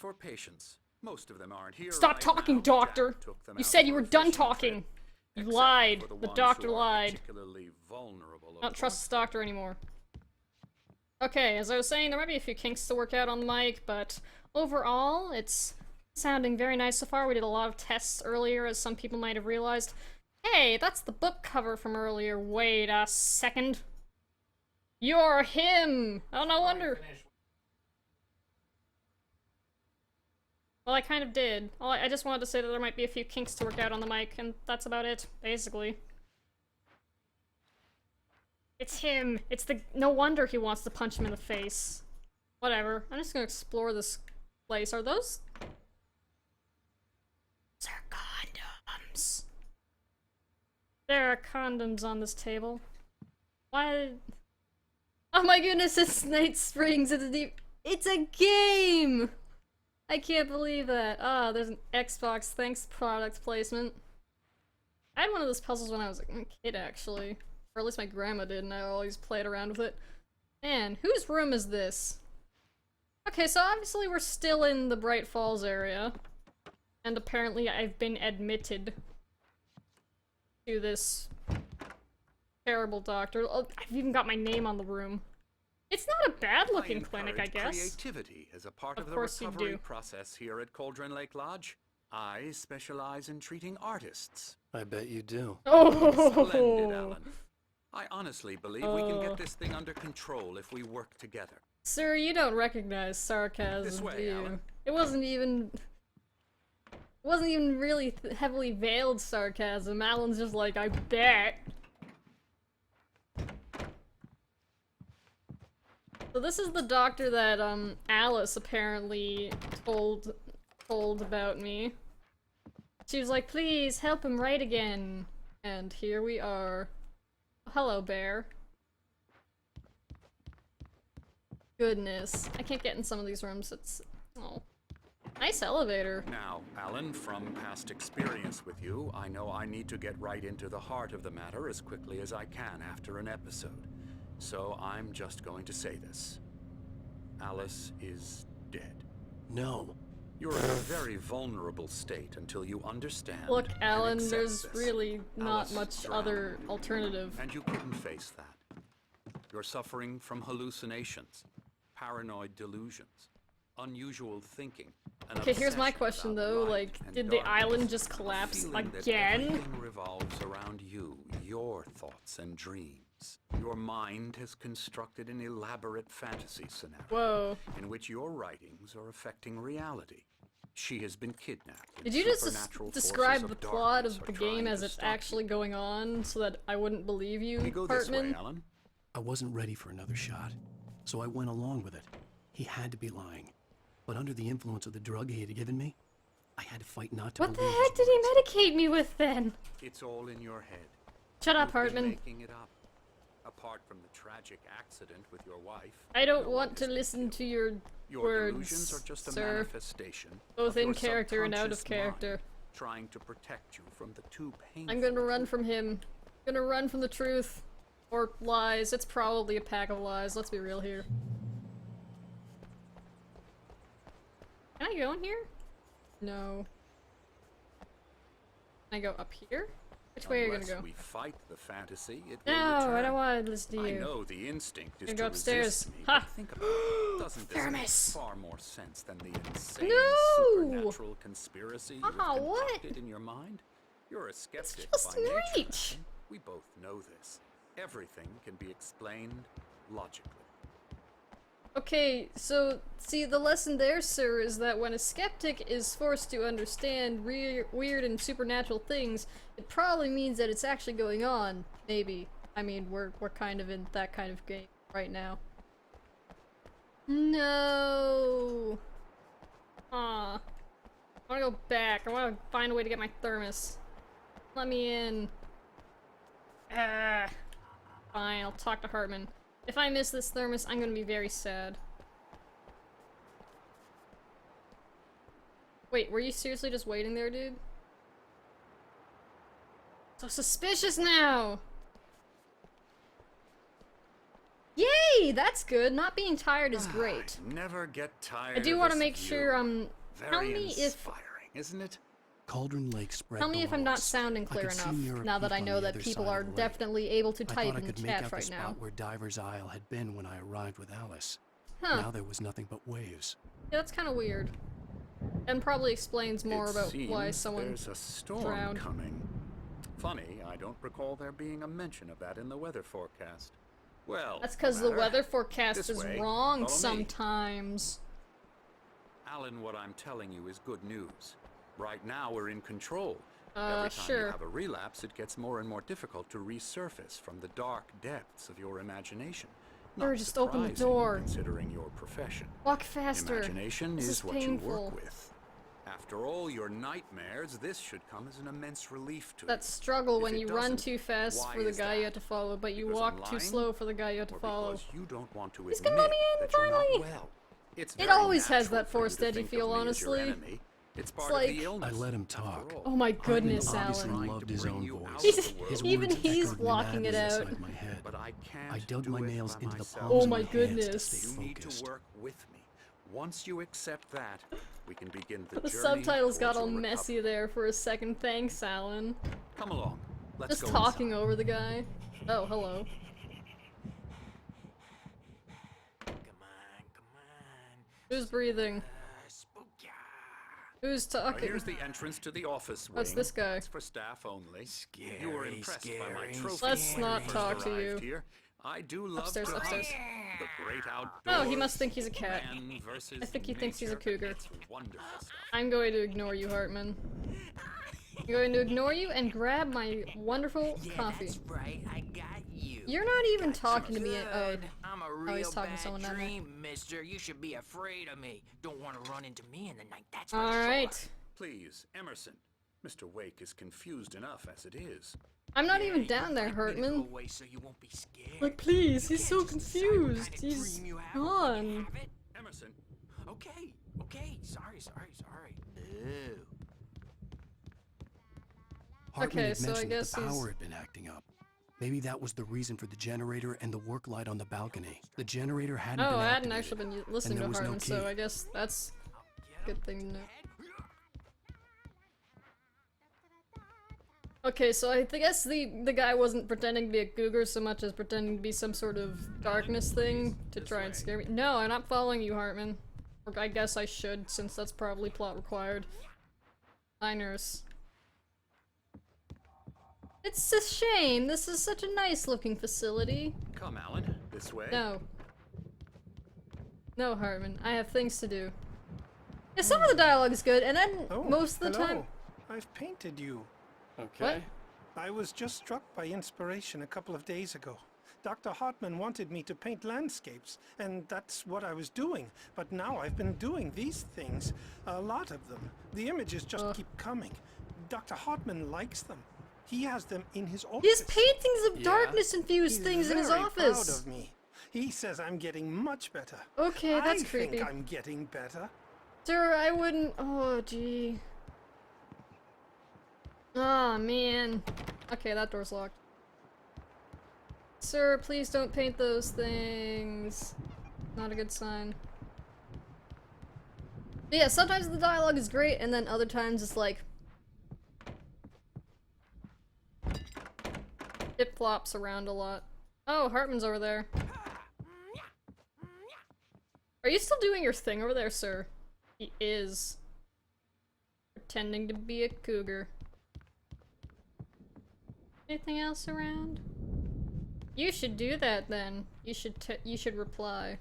for patience. Most of them aren't here. Stop right talking, now. doctor! Jack took them You out said for you were a done fishing talking. trip, You except lied. for The ones doctor who are lied. particularly vulnerable, I don't of trust course. this doctor anymore. Okay, as I was saying, there might be a few kinks to work out on the mic, but overall, it's sounding very nice so far. We did a lot of tests earlier, as some people might have realized. Hey, that's the book cover from earlier. Wait a second. You're him! Oh, no wonder. Well, I kind of did. I just wanted to say that there might be a few kinks to work out on the mic, and that's about it, basically. It's him! It's the- no wonder he wants to punch him in the face. Whatever. I'm just gonna explore this place. Are those... Those are condoms. There are condoms on this table. Why... Oh my goodness, it's Night Springs! It's a game! I can't believe that. Ah, there's an Xbox. Thanks, product placement. I had one of those puzzles when I was a kid, actually. Or at least my grandma did, and I always played around with it. Man, whose room is this? Okay, so obviously we're still in the Bright Falls area. And apparently I've been admitted to this terrible doctor. Oh, I've even got my name on the room. It's not a bad-looking clinic, I guess. Creativity as a part of the course you recovery do. process here at Cauldron Lake Lodge. I specialize in treating artists. I bet you do. Splendid, Oh, Alan. I honestly believe we can get this thing under control if we work together. Sir, you don't recognize sarcasm, This way, do you? Alan. It wasn't even really heavily veiled sarcasm. Alan's just like, I bet. So this is the doctor that Alice apparently told about me. She was like, please help him write again. And here we are. Hello, bear. Goodness. I can't get in some of these rooms. It's... oh. Nice elevator. Now, Alan, from past experience with you, I know I need to get right into the heart of the matter as quickly as I can after an episode. So I'm just going to say this. Alice is dead. No. You're in a very vulnerable state until you understand. Look, and Alan, accept there's this. really not Alice much drowned, other alternative. and you couldn't face that. You're suffering from hallucinations, paranoid delusions, unusual thinking. Okay, here's my question though, like, did the island just collapse again? Everything revolves around you, your thoughts and dreams. Your mind has constructed an elaborate fantasy scenario Whoa. in which your writings are affecting reality. She has been kidnapped. Did you just Supernatural describe forces the of plot darkness of are the trying game as to it's stop you. actually going on so that I wouldn't believe you, We go this way, Hartman? Alan. I wasn't ready for another shot, so I went along with it. He had to be lying. But under the influence of the drug he had given me, I had to fight not to What the believe heck his did he words. medicate me with then? It's all in your head. Shut up, You've been Hartman. making it up. Apart from the tragic accident with your wife, I don't no want one to has been listen killed. to your Your delusions words, are just a sir. manifestation Both of in your character and out of subconscious mind character. trying to protect you from the too painful. I'm gonna run from him. I'm gonna run from the truth. Or lies. It's probably a pack of lies, let's be real here. Can I go in here? No. Can I go up here? Which way are you gonna Unless go? we fight the fantasy, it will No, return. I don't want to listen to I you. know the instinct is Gonna to go upstairs. resist me, Ha! but think about it. Doesn't this make Thermos. far more sense than the insane No! supernatural conspiracy you have Ah, what? concocted in your mind? You're a skeptic just by nature. night. Alan. We both know this. Everything can be explained logically. Okay, so, see, the lesson there, sir, is that when a skeptic is forced to understand weird and supernatural things, it probably means that it's actually going on. Maybe. I mean, we're kind of in that kind of game right now. No! Aw. I wanna go back. I wanna find a way to get my thermos. Let me in. Ah. Fine, I'll talk to Hartman. If I miss this thermos, I'm gonna be very sad. Wait, were you seriously just waiting there, dude? So suspicious now! Yay! Hey, that's good. Not being tired is great. Never get tired. I do want to make sure, tell Very me if inspiring, isn't it? Cauldron Lake spread Tell me if I'm below not us. sounding I clear could see enough, nearer now that peak I on know the that other people side are of the lake. definitely able to I type thought I in the could make chat out the right spot now. where Diver's Isle had been when I arrived with Alice. Huh. Now there was nothing but waves. Yeah, that's kind of weird. And probably explains more It about why seems someone there's a storm drowned. coming. Funny, I don't recall there being a mention of that in the weather forecast. Well, That's because no the matter. weather forecast This is way. wrong Follow me. sometimes. Alan, what I'm telling you is good news. Right now we're in control. Every time Sure. you have a relapse, it gets more and more difficult to resurface from the dark depths of your imagination. Or Not just open the surprising, door. considering your profession. Walk faster. Imagination This is is what you painful. work with. After all your nightmares, this should come as an immense relief to That you. struggle If when it you run doesn't, too fast why for the is guy you that? have to follow, but you Because I'm walk too lying? slow for the guy you have to Or follow. because you don't want to He's admit gonna let me in, that you're finally! not well. It's It very always has natural that for you forced to edgy think feel, of me as your honestly. enemy. It's part like- of the illness. I let him after talk. all. Oh my Hartman goodness, obviously Alan. loved his Bring own you out voice. of He's- the world. His even words he's echoed blocking it madness out. inside my head. But I can't I dug do my it nails by into the myself. palms Oh of my my hands goodness. to stay You need focused. to work with me. Once you accept that, we can begin the The journey subtitles got towards all your messy recovery. there for a second. Thanks, Alan. Come along. Let's Just go talking inside. over the guy. Oh, hello. Come on. Who's breathing? Spooky. Who's Now, talking? here's the entrance to the office wing. That's this guy. It's for staff only. You were Scary, impressed by my scary, trophy. Let's when not you first talk to arrived you. Here. I do love Upstairs, to upstairs. hunt. The great outdoors. Oh, he must think he's a cat. Man versus I think he thinks he's a nature. cougar. It's wonderful stuff. I'm going to ignore you, Hartman. I'm going to ignore you and grab my wonderful Yeah, coffee. that's right. I got you. You're not even talking to me. Oh, Good. I'm a real he's talking to bad someone down there. dream, mister. You should be afraid of me. Don't want to run into me in the night, that's for all sure. right. Please, Emerson. Mr. Wake is confused enough as it is. I'm not Yeah, even you'd down there, like me to go Hartman. away so you won't be scared. Like, please, You he's can't so just decide what confused. kind of He's dream you have when you gone. have it. Emerson, Okay. Sorry. Oh. Hartman Okay, had so I mentioned guess that the he's- power had been acting up. Maybe that was the reason for the generator and the work light on the balcony. The generator hadn't Oh, been I hadn't activated, actually been listening there to was no Hartman, so key. I guess that's a good thing to know. Okay, so I guess the guy wasn't pretending to be a cougar so much as pretending to be some sort of darkness thing to try and scare me. No, I'm not following you, Hartman. Or I guess I should, since that's probably plot required. Hi, nurse. It's a shame. This is such a nice-looking facility. come, Alan. This way. No. No, Hartman. I have things to do. Yeah, some of the dialogue is good, and then Oh, most of the hello. time... I've painted you. What? I was just struck by inspiration a couple of days ago. Dr. Hartman wanted me to paint landscapes, and that's what I was doing. But now I've been doing these things, a lot of them. The images just keep coming. Dr. Hartman likes them. He has them in his office. He has paintings of Yeah. darkness-infused He's things in his very office. proud of me. He says I'm getting much better. Okay, that's I creepy. think I'm getting better. Sir, I wouldn't... Oh, gee. Oh, man. Okay, that door's locked. Sir, please don't paint those things. Not a good sign. But yeah, sometimes the dialogue is great, and then other times it's like... it flops around a lot. Oh, Hartman's over there. Are you still doing your thing over there, sir? He is. Pretending to be a cougar. Anything else around? You should do that then. You should reply.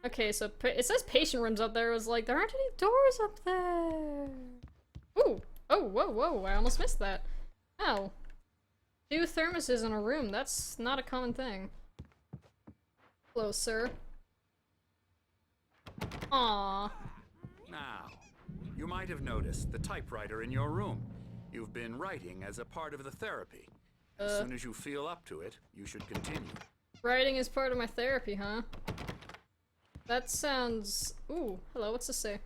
Okay, so it says patient rooms up there. It was like, there aren't any doors up there. Ooh. Oh, whoa. I almost missed that. Oh. 2 thermoses in a room. That's not a common thing. Hello, sir. Aww. Now, you might have noticed the typewriter in your room. You've been writing as a part of the therapy. As soon as you feel up to it, you should continue. Writing is part of my therapy, huh? That sounds... Ooh, hello, what's this say?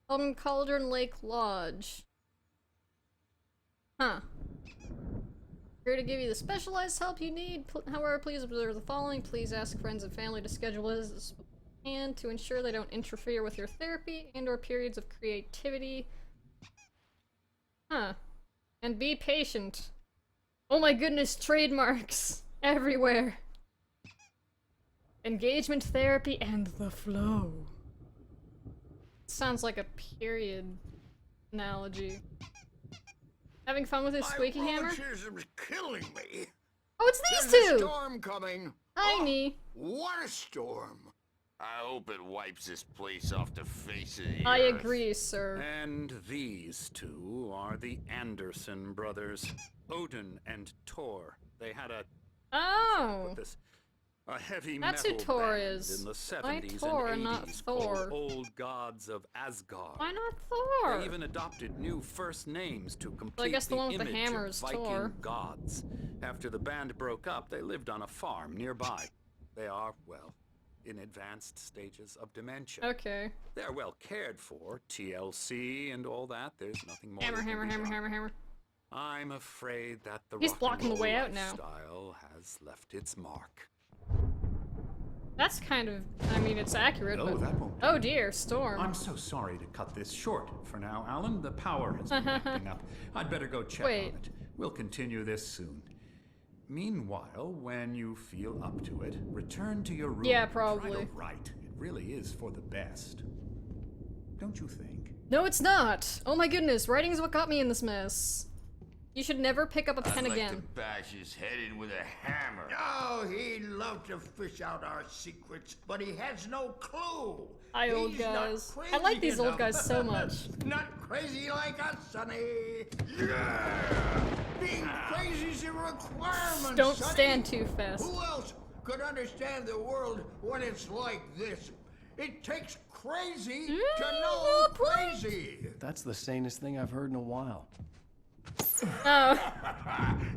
Cauldron Lake Lodge. Huh. Here to give you the specialized help you need. However, please observe the following. Please ask friends and family to schedule visits and to ensure they don't interfere with your therapy and/or periods of creativity. Huh. And be patient. Oh my goodness, trademarks everywhere. Engagement therapy and the flow. Sounds like a period analogy. Having fun with his squeaky hammer? Rheumatism's killing me. Oh, it's these There's a two! storm coming. Hi, Nee. What a storm. I hope it wipes this place off the face of the I earth. agree, sir. And these two are the Anderson brothers, Odin and Tor. They had a Oh! a heavy That's who metal Tor band is. in the Why 70s Tor and and not 80s Thor? called Old Gods of Asgard. Why not Thor? They even adopted new first names to complete guess the one with the image hammer of is Viking Thor. gods. After the band broke up, they lived on a farm nearby. They are, well, in advanced stages of dementia. Okay. They're well cared for, TLC and all that. There's nothing more. Hammer, that can hammer, be hammer, done. hammer, hammer. I'm afraid that the He's rock and blocking the roll way out now. lifestyle has left its mark. That's kind of, I mean, it's accurate, No, but... that won't do. Oh dear, Storm. I'm so sorry to cut this short for now, Alan. The power has been acting up. I'd better go check Wait. on it. We'll continue this soon. Meanwhile, when you feel up to it, return to your room. Yeah, and probably. Try to write. It really is for the best. Don't you think? No, it's not! Oh my goodness, writing is what got me in this mess. You should never pick up a pen I'd like again. to bash his head in with a hammer. Oh, he'd love to fish out our secrets, but he has no clue. Hi, old He's not guys. I crazy like these old enough. guys so much. Not crazy like us, Sonny. Yeah! Being crazy's a requirement, Don't Sonny. stand too fast. Who else could understand the world when it's like this? It takes crazy to know well played. crazy. That's the sanest thing I've heard in a while. Oh.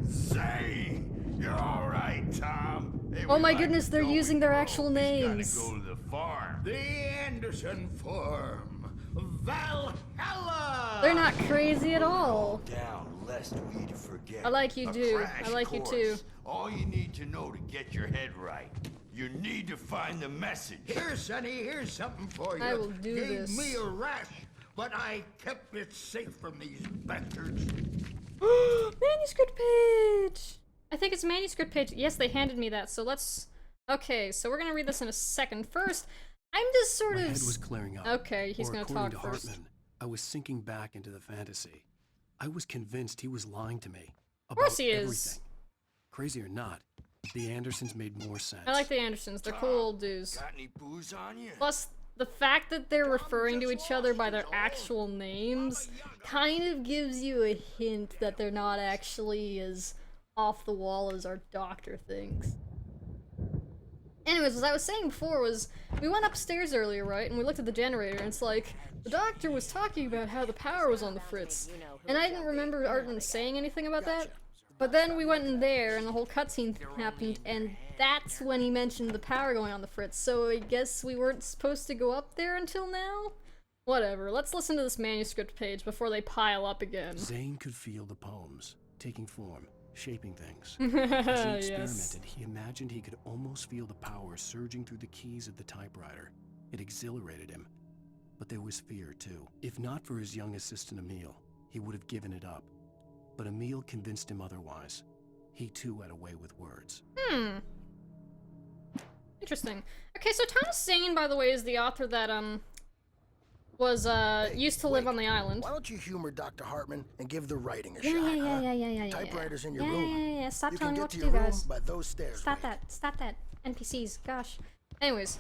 Say, you're all right, Tom. Hey, Oh we my like goodness, they're going using their broke. actual He's gotta names. go to the farm. The Anderson Farm. Valhalla! They're not crazy at all. Down, lest we forget. I like you, A dude. crash I like you course. too. All you need to know to get your head right. You need to find the message. Here, Sonny, here's something for you. I will do Gave this. me a rash, but I kept it safe from these bastards. Manuscript page! I think it's a manuscript page. Yes, they handed me that, so let's... Okay, so we're gonna read this in a second. First, I'm just sort My of... head was clearing up. Okay, he's or gonna according talk to first. Hartman, I was sinking back into the fantasy. I was convinced he was lying to me about course he is. everything. Crazy or not, the Andersons made more sense. I like the Andersons. They're cool old dudes. Got any booze on you? Plus, the fact that they're referring to each other by their actual names kind of gives you a hint that they're not actually as off the wall as our doctor thinks. Anyways, as I was saying before, was we went upstairs earlier, right? And we looked at the generator, and it's like, the doctor was talking about how the power was on the fritz. And I didn't remember Arden saying anything about that. But then we went in there, and the whole cutscene happened, and that's when he mentioned the power going on the fritz. So I guess we weren't supposed to go up there until now? Whatever, let's listen to this manuscript page before they pile up again. Zane could feel the poems taking form, shaping things. As he experimented, Yes. he imagined he could almost feel the power surging through the keys of the typewriter. It exhilarated him. But there was fear, too. If not for his young assistant Emil, he would have given it up. But Emil convinced him otherwise. He too had a way with words. Interesting. Okay, so Thomas Zane, by the way, is the author that, was, used to live on the island. Why don't you humor Dr. Hartman and give the writing a Yeah, shot, yeah, huh? yeah, yeah, yeah. Typewriter's in your yeah, room. Yeah. Stop You telling can me get what to to your do, room guys. by those stairs. Stop wait. that. Stop that. NPCs. Gosh. Anyways.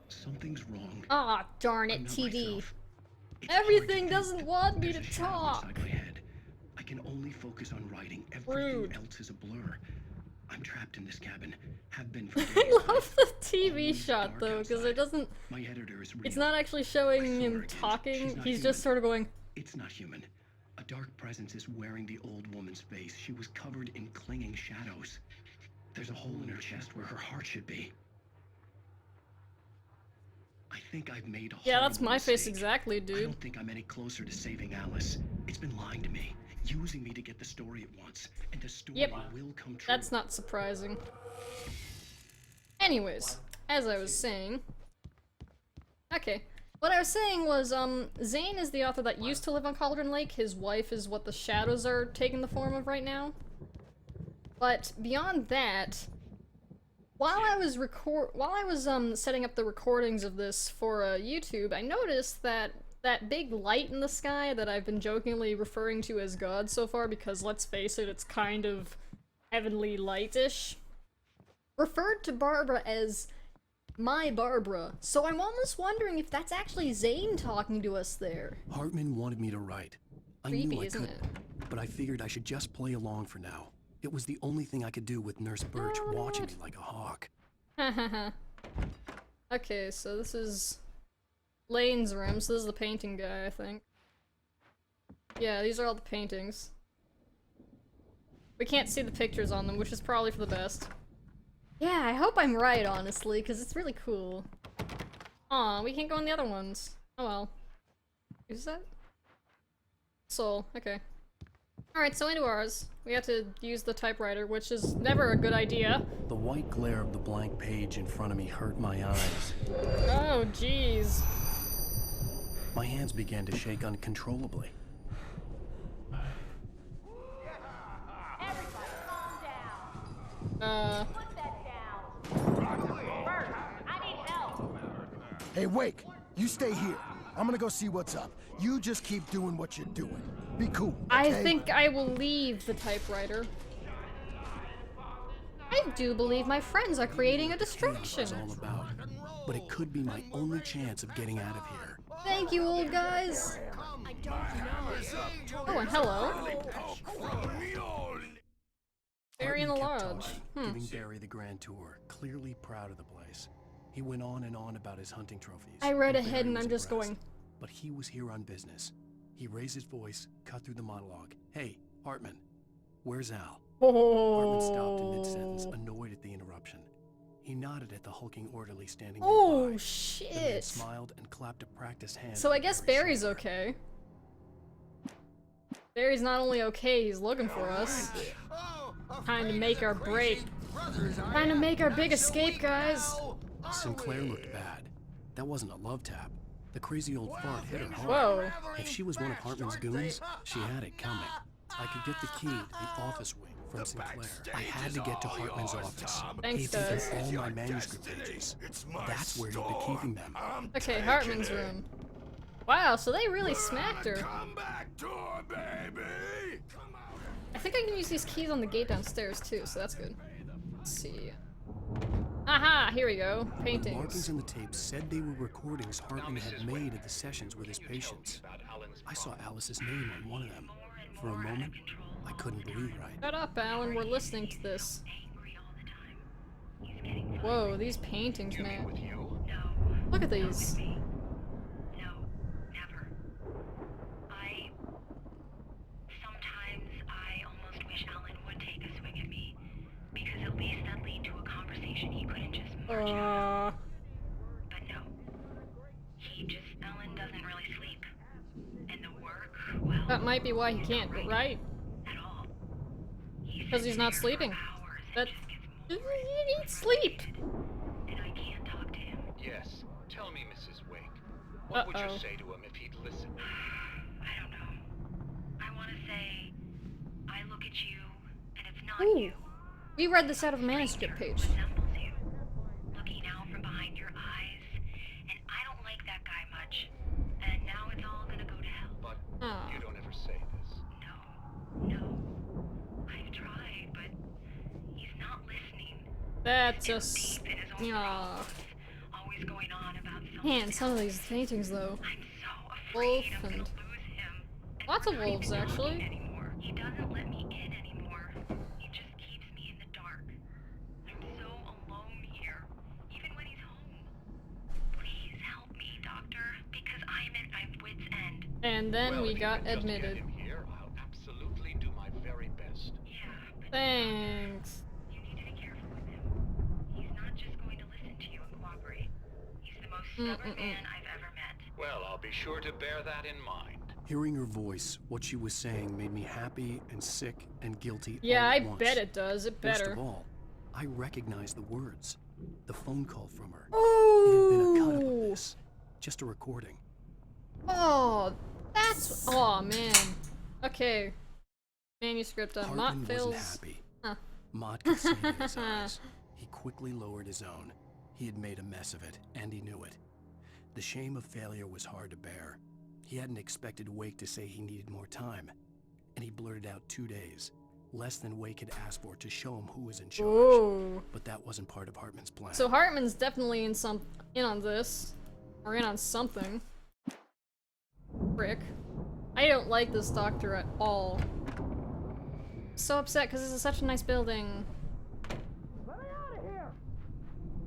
Something's wrong. Aw, darn I'm it, not TV. myself. It's hard to Everything think. doesn't want me to There's a shadow talk. inside my head. I can only focus on writing. Everything Rude. else is a blur. I'm trapped in this cabin. Have been for days. I love the TV It's shot dark though, because outside. it doesn't. My editor is real. It's not actually I showing saw her him again. She's talking. not He's human. just sort of going. It's not human. A dark presence is wearing the old woman's face. She was covered in clinging shadows. There's a hole in her chest where her heart should be. I think I've made a Yeah, that's horrible my face mistake. exactly, I dude. don't think I'm any closer to saving Alice. It's been lying to me, using me to get the story it wants, and the story Yep. will come true. That's not surprising. Anyways, as I was saying... Okay. What I was saying was, Zane is the author that used to live on Cauldron Lake. His wife is what the shadows are taking the form of right now. But beyond that, while I was setting up the recordings of this for YouTube, I noticed that that big light in the sky that I've been jokingly referring to as God so far, because let's face it, it's kind of heavenly lightish, referred to Barbara as my Barbara, so I'm almost wondering if that's actually Zane talking to us there. Hartman wanted me to write. I Creepy, knew I isn't couldn't, but I figured I should just play along for now. It was the only thing I could do with Nurse Birch watching me like a hawk. Hahaha. Okay, so this is Lane's room, so this is the painting guy, I think. Yeah, these are all the paintings. We can't see the pictures on them, which is probably for the best. Yeah, I hope I'm right, honestly, because it's really cool. Aw, we can't go on the other ones. Oh well. Is that? Soul, okay. Alright, so into ours. We have to use the typewriter, which is never a good idea. The white glare of the blank page in front of me hurt my eyes. Oh, jeez. My hands began to shake uncontrollably. Everybody, calm down. Put that down. Bert, I need help. Hey, Wake, you stay here. I'm gonna go see what's up. You just keep doing what you're doing. Be cool, okay? I think I will leave the typewriter. I do believe my friends are creating a distraction. That's all about. But it could be my only chance of getting out of here. Thank you, old guys. Oh, and hello. Barry in the Hartman kept lodge. talking, giving Barry the grand tour, clearly proud of the place. He went on and on about his hunting trophies. I read and ahead Barry and was I'm just impressed. going. But he was here on business. He raised his voice, cut through the monologue. Hey, Hartman, where's Al? Hartman stopped in mid-sentence, Oh, annoyed at the interruption. He nodded at the hulking orderly standing oh nearby. The man shit. smiled and clapped a practiced hand. So I on guess Barry's Barry's shoulder. okay. Barry's not only okay, he's looking for us. Time to make our break. Time to make our big escape, guys. Sinclair looked bad. That wasn't a love tap. The crazy old fart hit her hard. Whoa. If she was one of Hartman's goons, she had it coming. I could get the key to the office wing from Sinclair. I had to get to Hartman's office. Thanks, He'd taken guys. all my manuscript pages. That's where he'd be keeping them. Okay, Hartman's room. Wow, so they really smacked her. Come back to her, baby! I think I can use these keys on the gate downstairs too, so that's good. Let's see. Aha, here we go. The markings Paintings. in the tape said they were recordings Hartman had made at the sessions with his patients. I saw Alice's name on one of them. For a moment, I couldn't breathe right. Shut up, Alan, we're listening to this. Whoa, these paintings, man. Look at these. No, never. Sometimes I almost wish Alan would take a swing at me, because at least that'd lead to a conversation he couldn't just march out. But no. Alan doesn't really sleep. And the work, well, That might be why he can't write. at all. Because he's not sleeping. That he needs sleep. And I can't talk to him. Yes. Tell me, Mrs. Wake. What would you Uh-oh. say to him if he'd listen? I don't know. I want to say, I look at you, and it's not Ooh. you. We read this out of a manuscript Who page. resembles you, looking out from behind your eyes, and I don't like that guy much. And now it's all gonna go to hell. But Aw. you don't ever say this. No, I've tried, but he's not listening. That's Still just. deep in his own Yeah. thoughts, always going on about something. Man, some of these paintings though. I'm so Wolf afraid I'm gonna and lose him. And lots of we're not wolves, even talking actually. Anymore. He doesn't let me in anymore. He just keeps me in the dark. I'm so alone here, even when he's home. Please help me, doctor, because I'm at my wit's end. And then Well, we if you got can just admitted. get him here, I'll absolutely do my very best. Yeah, but Thanks. you need to be careful with him. He's not just going to listen to you and cooperate. He's the most stubborn man I've ever met. Well, I'll be sure to bear that in mind. Hearing her voice, what she was saying made me happy and sick and guilty Yeah, all I at once. bet it does. It better. Most of all, I recognized the words. The phone call from her. Ooh. It had been a cut-up of this. Just a recording. Oh, that's... Oh, man. Okay. Manuscript on Mott Hartman Phil's... wasn't happy. Huh. Mott could see it in his eyes. He quickly lowered his own. He had made a mess of it, and he knew it. The shame of failure was hard to bear. He hadn't expected Wake to say he needed more time. And he blurted out 2 days. Less than Wake had asked for to show him who was in charge. Ooh. But that wasn't part of Hartman's plan. So Hartman's definitely in on this. Or in on something. Frick. I don't like this doctor at all. I'm so upset because this is such a nice building. Let me out of here!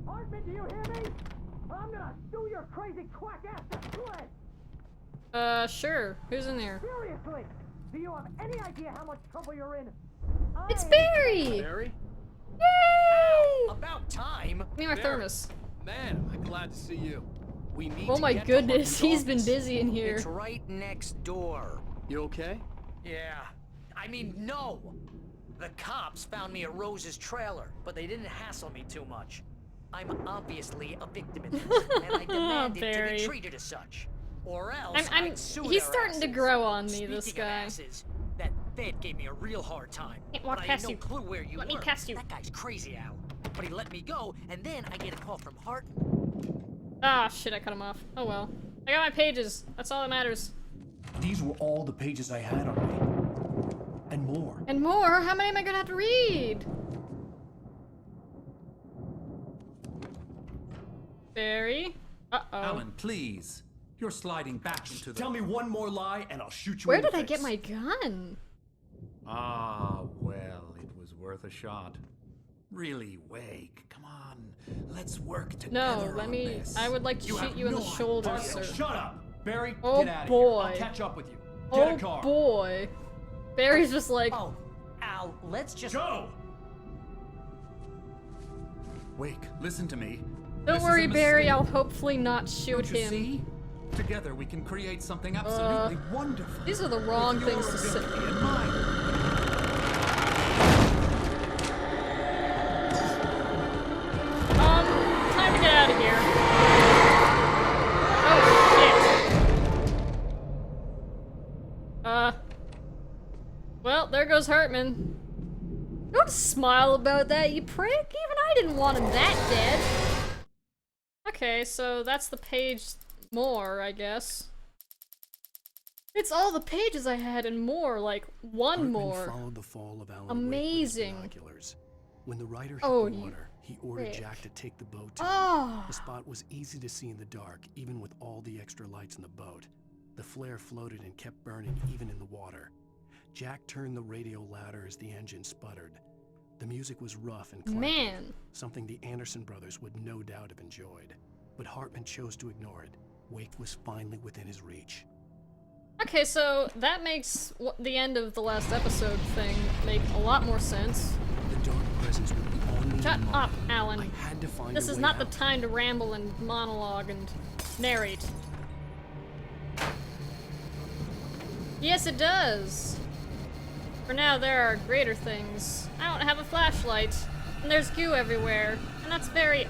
Hartman, do you hear me? I'm gonna do your crazy quack ass to shreds! Sure. Who's in there? Seriously! Do you have any idea how much trouble you're in? It's Barry! Barry? Yay! About time! Give me my thermos. Man, I'm glad to see you. We need Oh to my get to goodness, Hartman's he's been office. busy in here. It's right next door. You okay? Yeah. I mean, no! The cops found me at Rose's trailer, but they didn't hassle me too much. I'm obviously a victim in this, and I demanded to Barry. be treated as such. Or else I'd sue he's their starting to asses. grow on me, this Speaking of guy. asses, that Fed gave me a real hard time. Can't walk But I past had no you. clue where you Let were. me past you. That guy's crazy, Al. But he let me go, and then I get a call from Hartman. Ah, shit, I cut him off. Oh well. I got my pages. That's all that matters. These were all the pages I had on me. And more. And more? How many am I gonna have to read? Barry? Uh-oh. Alan, please. You're sliding back into the... Tell me one more lie and I'll shoot you Where in the did I face. get my gun? Ah, well, it was worth a shot. Really, Wake, come on. Let's work together No, let on me... this. I would like to shoot you in the shoulder, sir. Shut up! Barry, Oh get out of boy. here. I'll catch up with you. Get Oh a car. boy. Barry's just like... Oh, Al, let's just... Go! Wake, listen to me. Don't This is a worry, Barry, mistake. I'll hopefully not shoot Don't you him. see? Together we can create something absolutely wonderful. These are the wrong With your things to say. ability and mine. Time to get out of here. Oh, shit. Well, there goes Hartman. Don't smile about that, you prick. Even I didn't want him that dead. Okay, so that's the page more, I guess. It's all the pages I had and more, like one Hartman more. followed the fall of Alan Amazing. Wake with his binoculars. When the rider hit Oh, the you water, he ordered prick. Jack to take the boat to Oh. The spot was easy to see in the dark, even with all the extra lights in the boat. The flare floated and kept burning even in the water. Jack turned the radio louder as the engine sputtered. The music was rough and clanky, Man. something the Anderson brothers would no doubt have enjoyed. But Hartman chose to ignore it. Wake was finally within his reach. Okay, so that makes the end of the last episode thing make a lot more sense. The dark presence would be on me. Shut in a up, moment. Alan. I had to find This a is way not the out. time to ramble and monologue and narrate. Yes, it does. For now, there are greater things. I don't have a flashlight, and there's goo everywhere, and that's very,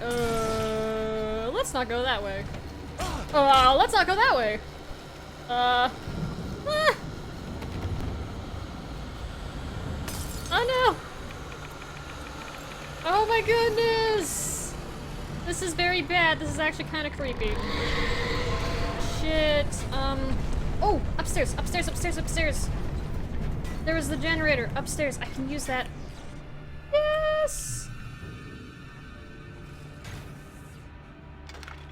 let's not go that way. Let's not go that way. Oh no! Oh my goodness! This is very bad. This is actually kind of creepy. Shit. Oh! Upstairs! Upstairs! Upstairs! Upstairs! There was the generator upstairs. I can use that. Yes!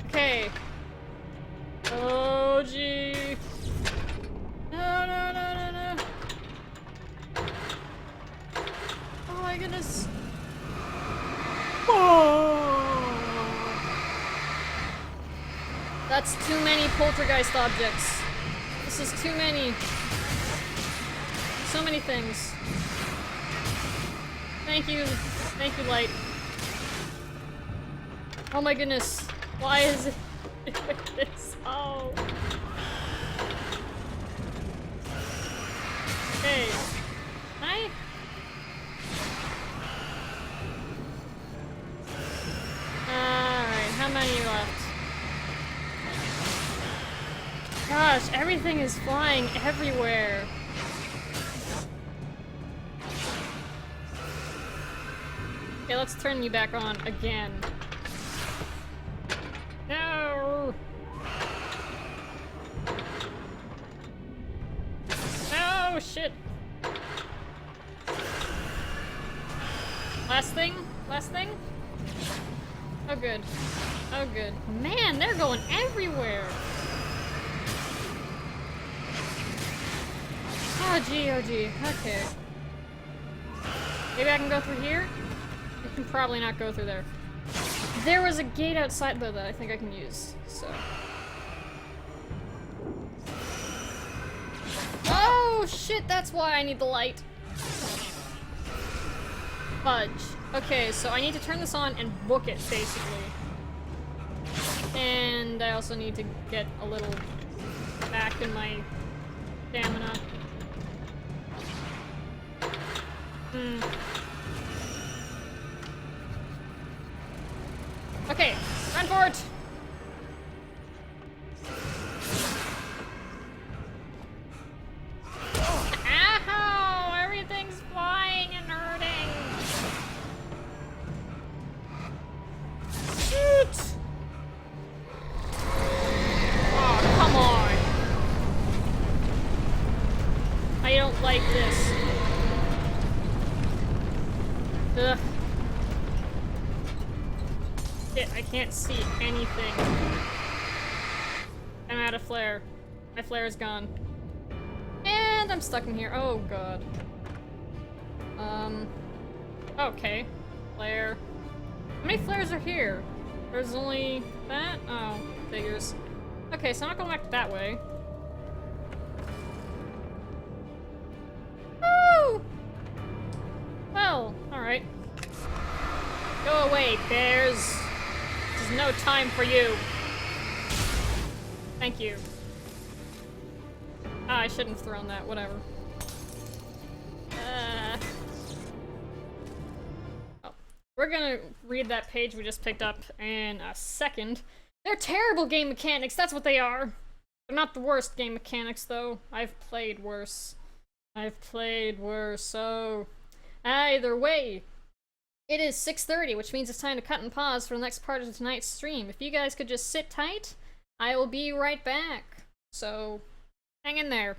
Okay. Oh gee. No, no, no, no, no. Oh my goodness. Oh. That's too many poltergeist objects. This is too many. So many things. Thank you, light. Oh my goodness. Why is it doing this? Oh. Everything is flying everywhere. Okay, let's turn you back on again. No! Oh, shit! Last thing? Last thing? Oh, good. Oh, good. Man, they're going everywhere! Oh, gee, oh, gee. Okay. Maybe I can go through here? I can probably not go through there. There was a gate outside, though, that I think I can use, so... Oh, shit, that's why I need the light. Fudge. Okay, so I need to turn this on and book it, basically. And I also need to get a little back in my stamina. Okay, run for it! Ow! Everything's flying and hurting! Shoot! Oh, come on! I don't like this. Ugh. Shit, I can't see anything. I'm out of flare. My flare is gone. And I'm stuck in here. Oh god. Okay. Flare. How many flares are here? There's only that? Oh, figures. Okay, so I'm not going back that way. Woo! Well, alright. Go away, bears. This is no time for you. Thank you. Ah, I shouldn't have thrown that, whatever. Oh. We're gonna read that page we just picked up in a second. They're terrible game mechanics, that's what they are. They're not the worst game mechanics, though. I've played worse. I've played worse, so... Either way, it is 6:30, which means it's time to cut and pause for the next part of tonight's stream. If you guys could just sit tight, I will be right back. So, hang in there.